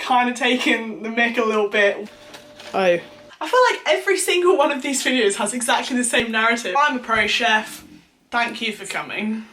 kind of taking the mick a little bit. Oh. I feel like every single one of these videos has exactly the same narrative. I'm a pro chef. Thank you for coming.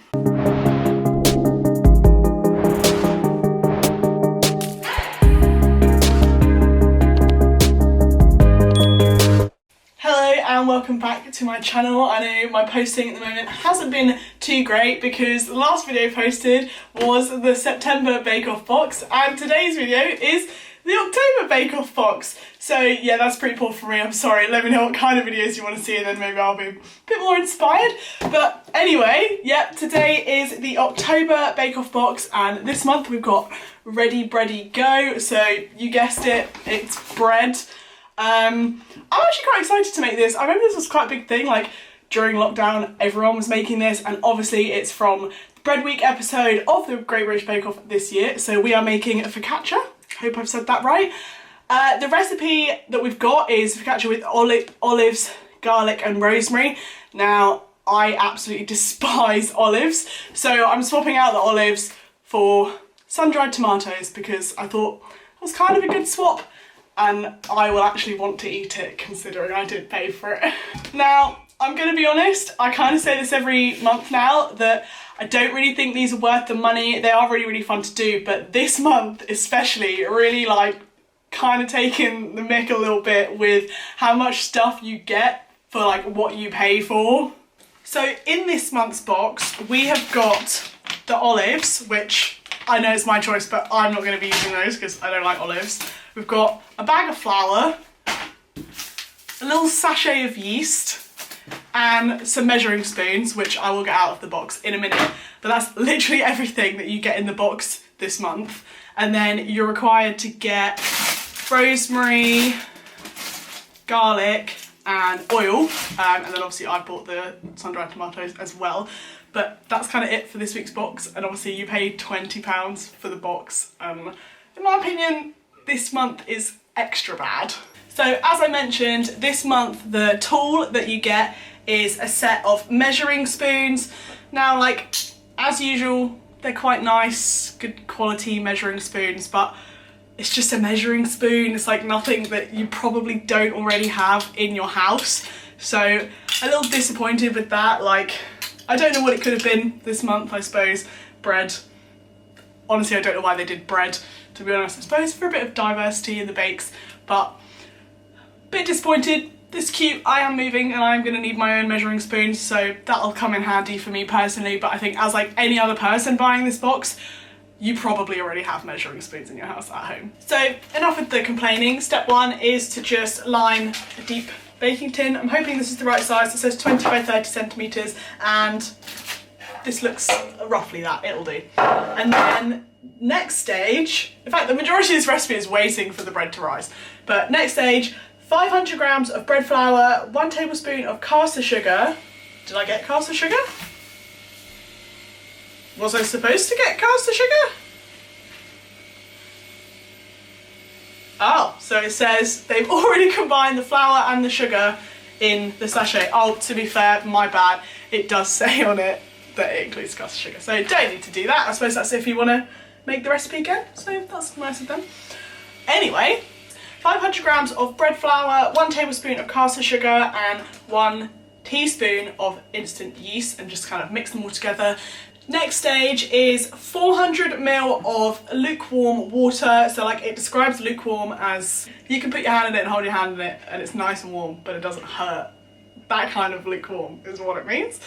And welcome back to my channel. I know my posting at the moment hasn't been too great because the last video posted was the September Bake Off box and today's video is the October Bake Off box. So yeah, that's pretty poor for me, I'm sorry. Let me know what kind of videos you want to see and then maybe I'll be a bit more inspired. But anyway, yeah, today is the October Bake Off box and this month we've got Ready Bready Go. So you guessed it, it's bread. I'm actually quite excited to make this. I remember this was quite a big thing, like during lockdown everyone was making this, and obviously it's from the Bread Week episode of the Great British Bake Off this year, so we are making a focaccia. Hope I've said that right. The recipe that we've got is focaccia with olives, garlic and rosemary. Now I absolutely despise olives, so I'm swapping out the olives for sun-dried tomatoes because I thought it was kind of a good swap. And I will actually want to eat it considering I did pay for it. Now, I'm gonna be honest, I kind of say this every month now that I don't really think these are worth the money. They are really, really fun to do, but this month especially really like kind of taking the mick a little bit with how much stuff you get for like what you pay for. So in this month's box, we have got the olives, which I know it's my choice, but I'm not gonna be using those because I don't like olives. We've got a bag of flour, a little sachet of yeast, and some measuring spoons, which I will get out of the box in a minute. But that's literally everything that you get in the box this month. And then you're required to get rosemary, garlic, and oil. And then obviously I bought the sun-dried tomatoes as well. But that's kind of it for this week's box. And obviously you paid £20 for the box. In my opinion, this month is extra bad. So as I mentioned, this month the tool that you get is a set of measuring spoons. Now, like, as usual, they're quite nice, good quality measuring spoons, but it's just a measuring spoon. It's like nothing that you probably don't already have in your house. So a little disappointed with that. Like, I don't know what it could have been this month, I suppose. Bread. Honestly, I don't know why they did bread, to be honest. I suppose for a bit of diversity in the bakes, but a bit disappointed. This is cute. I am moving and I'm gonna need my own measuring spoons, so that'll come in handy for me personally, but I think as like any other person buying this box, you probably already have measuring spoons in your house at home. So enough with the complaining. Step one is to just line a deep baking tin. I'm hoping this is the right size. It says 20 by 30 centimetres and this looks roughly that, it'll do. And then next stage, in fact the majority of this recipe is waiting for the bread to rise, but next stage, 500 grams of bread flour, 1 tablespoon of caster sugar. Did I get caster sugar? Was I supposed to get caster sugar? Oh, so it says they've already combined the flour and the sugar in the sachet. Oh, to be fair, my bad, it does say on it that it includes caster sugar, so don't need to do that. I suppose that's if you want to make the recipe again, so that's nice of them. Anyway, 500 grams of bread flour, 1 tablespoon of caster sugar and 1 teaspoon of instant yeast, and just kind of mix them all together. Next stage is 400 ml of lukewarm water. So like it describes lukewarm as you can put your hand in it and hold your hand in it and it's nice and warm, but it doesn't hurt. That kind of lukewarm is what it means.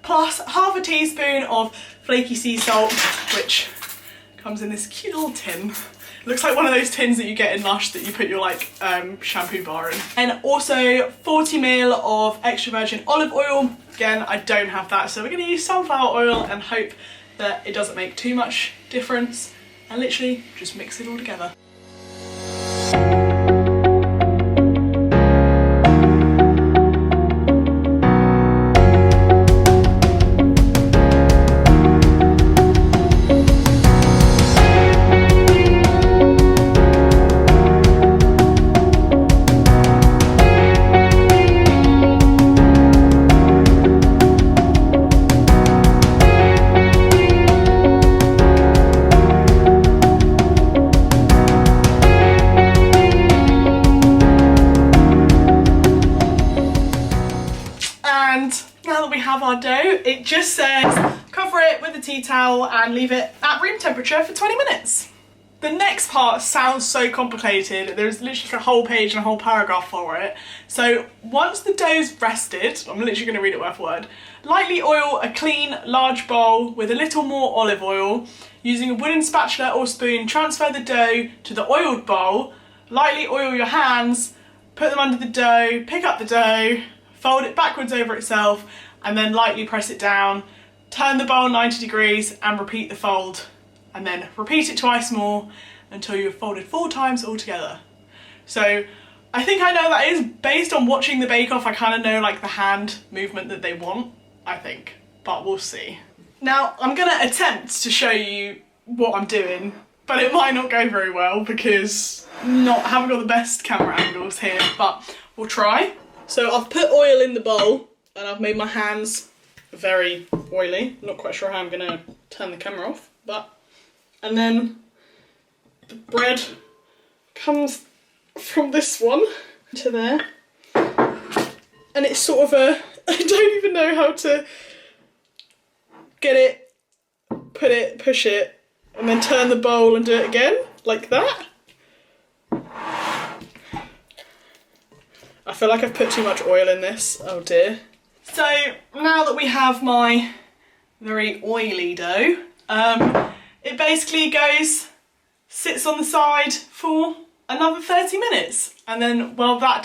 Plus half a teaspoon of flaky sea salt, which comes in this cute little tin. It looks like one of those tins that you get in Lush that you put your like shampoo bar in. And also 40 ml of extra virgin olive oil. Again, I don't have that, so we're gonna use sunflower oil and hope that it doesn't make too much difference. And literally just mix it all together. it just says cover it with a tea towel and leave it at room temperature for 20 minutes. The next part sounds so complicated. There's literally a whole page and a whole paragraph for it. So once the dough's rested, I'm literally going to read it word for word. Lightly oil a clean, large bowl with a little more olive oil. Using a wooden spatula or spoon, transfer the dough to the oiled bowl. Lightly oil your hands, put them under the dough, pick up the dough, fold it backwards over itself, and then lightly press it down. Turn the bowl 90 degrees and repeat the fold. And then repeat it twice more until you've folded 4 times altogether. So I think I know that is based on watching the Bake Off. I kind of know like the hand movement that they want, I think, but we'll see. Now I'm gonna attempt to show you what I'm doing, but it might not go very well because haven't got the best camera angles here, but we'll try. So I've put oil in the bowl and I've made my hands very oily. I'm not quite sure how I'm gonna turn the camera off, but. And then the bread comes from this one to there. And it's sort of a, I don't even know how to get it, put it, push it, and then turn the bowl and do it again, like that. I feel like I've put too much oil in this, oh dear. So now that we have my very oily dough, it basically sits on the side for another 30 minutes. And then while it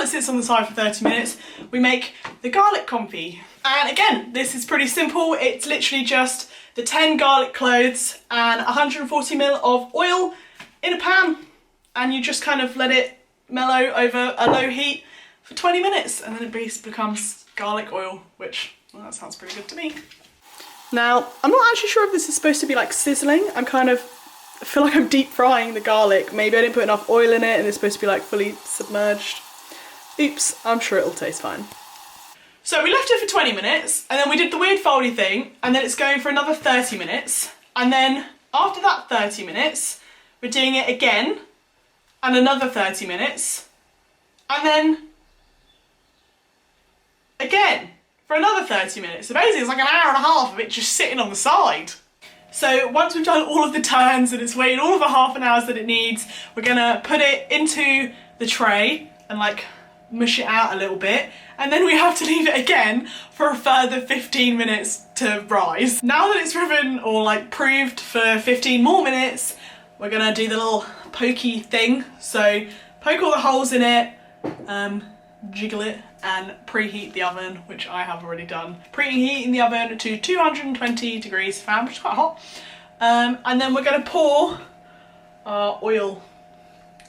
sits on the side for 30 minutes, we make the garlic confit. And again, this is pretty simple. It's literally just the 10 garlic cloves and 140 ml of oil in a pan. And you just kind of let it mellow over a low heat for 20 minutes. And then it becomes garlic oil, which, well, that sounds pretty good to me. Now, I'm not actually sure if this is supposed to be like sizzling. I feel like I'm deep frying the garlic. Maybe I didn't put enough oil in it and it's supposed to be like fully submerged. Oops, I'm sure it'll taste fine. So we left it for 20 minutes and then we did the weird foldy thing and then it's going for another 30 minutes. And then after that 30 minutes, we're doing it again and another 30 minutes. And then again. For another 30 minutes. So basically it's like an hour and a half of it just sitting on the side. So once we've done all of the turns and it's waited all of the half an hours that it needs, we're gonna put it into the tray and like mush it out a little bit. And then we have to leave it again for a further 15 minutes to rise. Now that it's riven or like proved for 15 more minutes, we're gonna do the little pokey thing. So poke all the holes in it, jiggle it and preheat the oven, which I have already done. Preheating the oven to 220 degrees Fahrenheit, which is quite hot. And then we're gonna pour our oil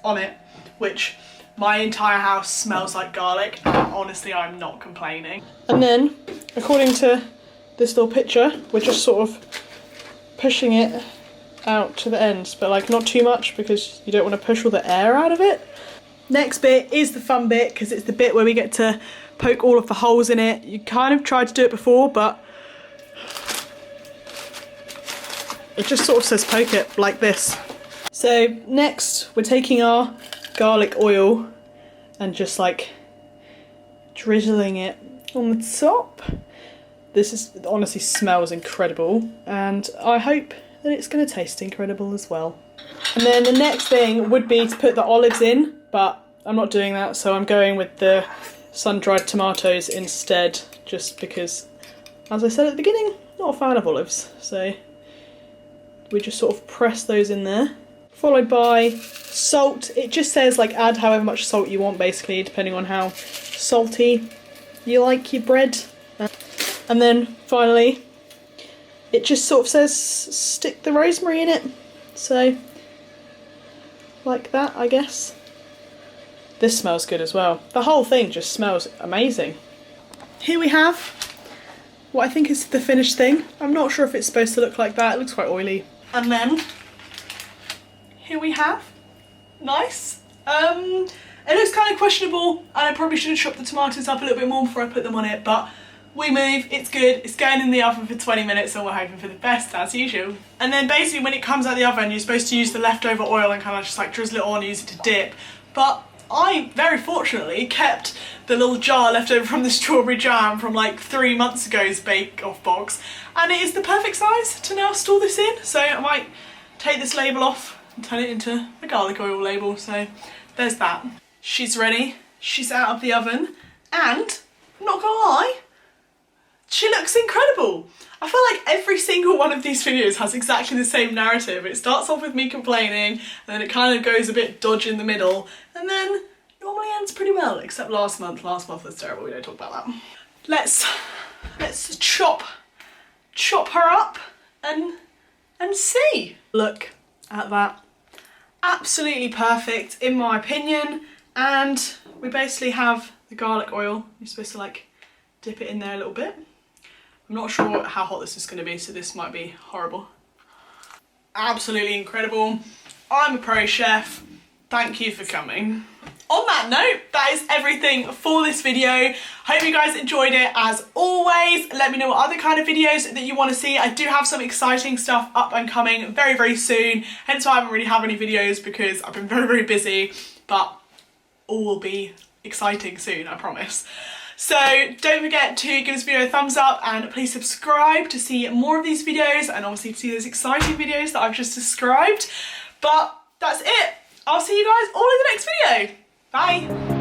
on it, which my entire house smells like garlic, and honestly I'm not complaining. And then, according to this little picture, we're just sort of pushing it out to the ends, but like not too much because you don't want to push all the air out of it. Next bit is the fun bit because it's the bit where we get to poke all of the holes in it. You kind of tried to do it before, but it just sort of says poke it like this. So next we're taking our garlic oil and just like drizzling it on the top. This honestly smells incredible and I hope that it's going to taste incredible as well. And then the next thing would be to put the olives in, but I'm not doing that, so I'm going with the sun-dried tomatoes instead, just because, as I said at the beginning, not a fan of olives. So we just sort of press those in there, followed by salt. It just says like add however much salt you want, basically, depending on how salty you like your bread. And then finally, it just sort of says stick the rosemary in it. So like that, I guess. This smells good as well. The whole thing just smells amazing. Here we have what I think is the finished thing. I'm not sure if it's supposed to look like that. It looks quite oily. And then here we have, nice. It looks kind of questionable and I probably should have chopped the tomatoes up a little bit more before I put them on it, but we move, it's good, it's going in the oven for 20 minutes and we're hoping for the best as usual. And then basically when it comes out of the oven, you're supposed to use the leftover oil and kind of just like drizzle it on, use it to dip. But I very fortunately kept the little jar left over from the strawberry jam from like 3 months ago's bake-off box, and it is the perfect size to now store this in. So I might take this label off and turn it into a garlic oil label. So there's that. She's ready, she's out of the oven, and I'm not gonna lie, she looks incredible. I feel like every single one of these videos has exactly the same narrative. It starts off with me complaining, and then it kind of goes a bit dodgy in the middle, and then normally ends pretty well, except last month. Last month was terrible, we don't talk about that. Let's chop her up and see. Look at that. Absolutely perfect in my opinion. And we basically have the garlic oil. You're supposed to like dip it in there a little bit. I'm not sure how hot this is going to be, so this might be horrible. Absolutely incredible. I'm a pro chef. Thank you for coming. On that note, that is everything for this video. Hope you guys enjoyed it as always. Let me know what other kind of videos that you want to see. I do have some exciting stuff up and coming very, very soon. Hence why I haven't really had any videos, because I've been very, very busy, but all will be exciting soon, I promise. So don't forget to give this video a thumbs up, and please subscribe to see more of these videos, and obviously to see those exciting videos that I've just described. But that's it. I'll see you guys all in the next video. Bye.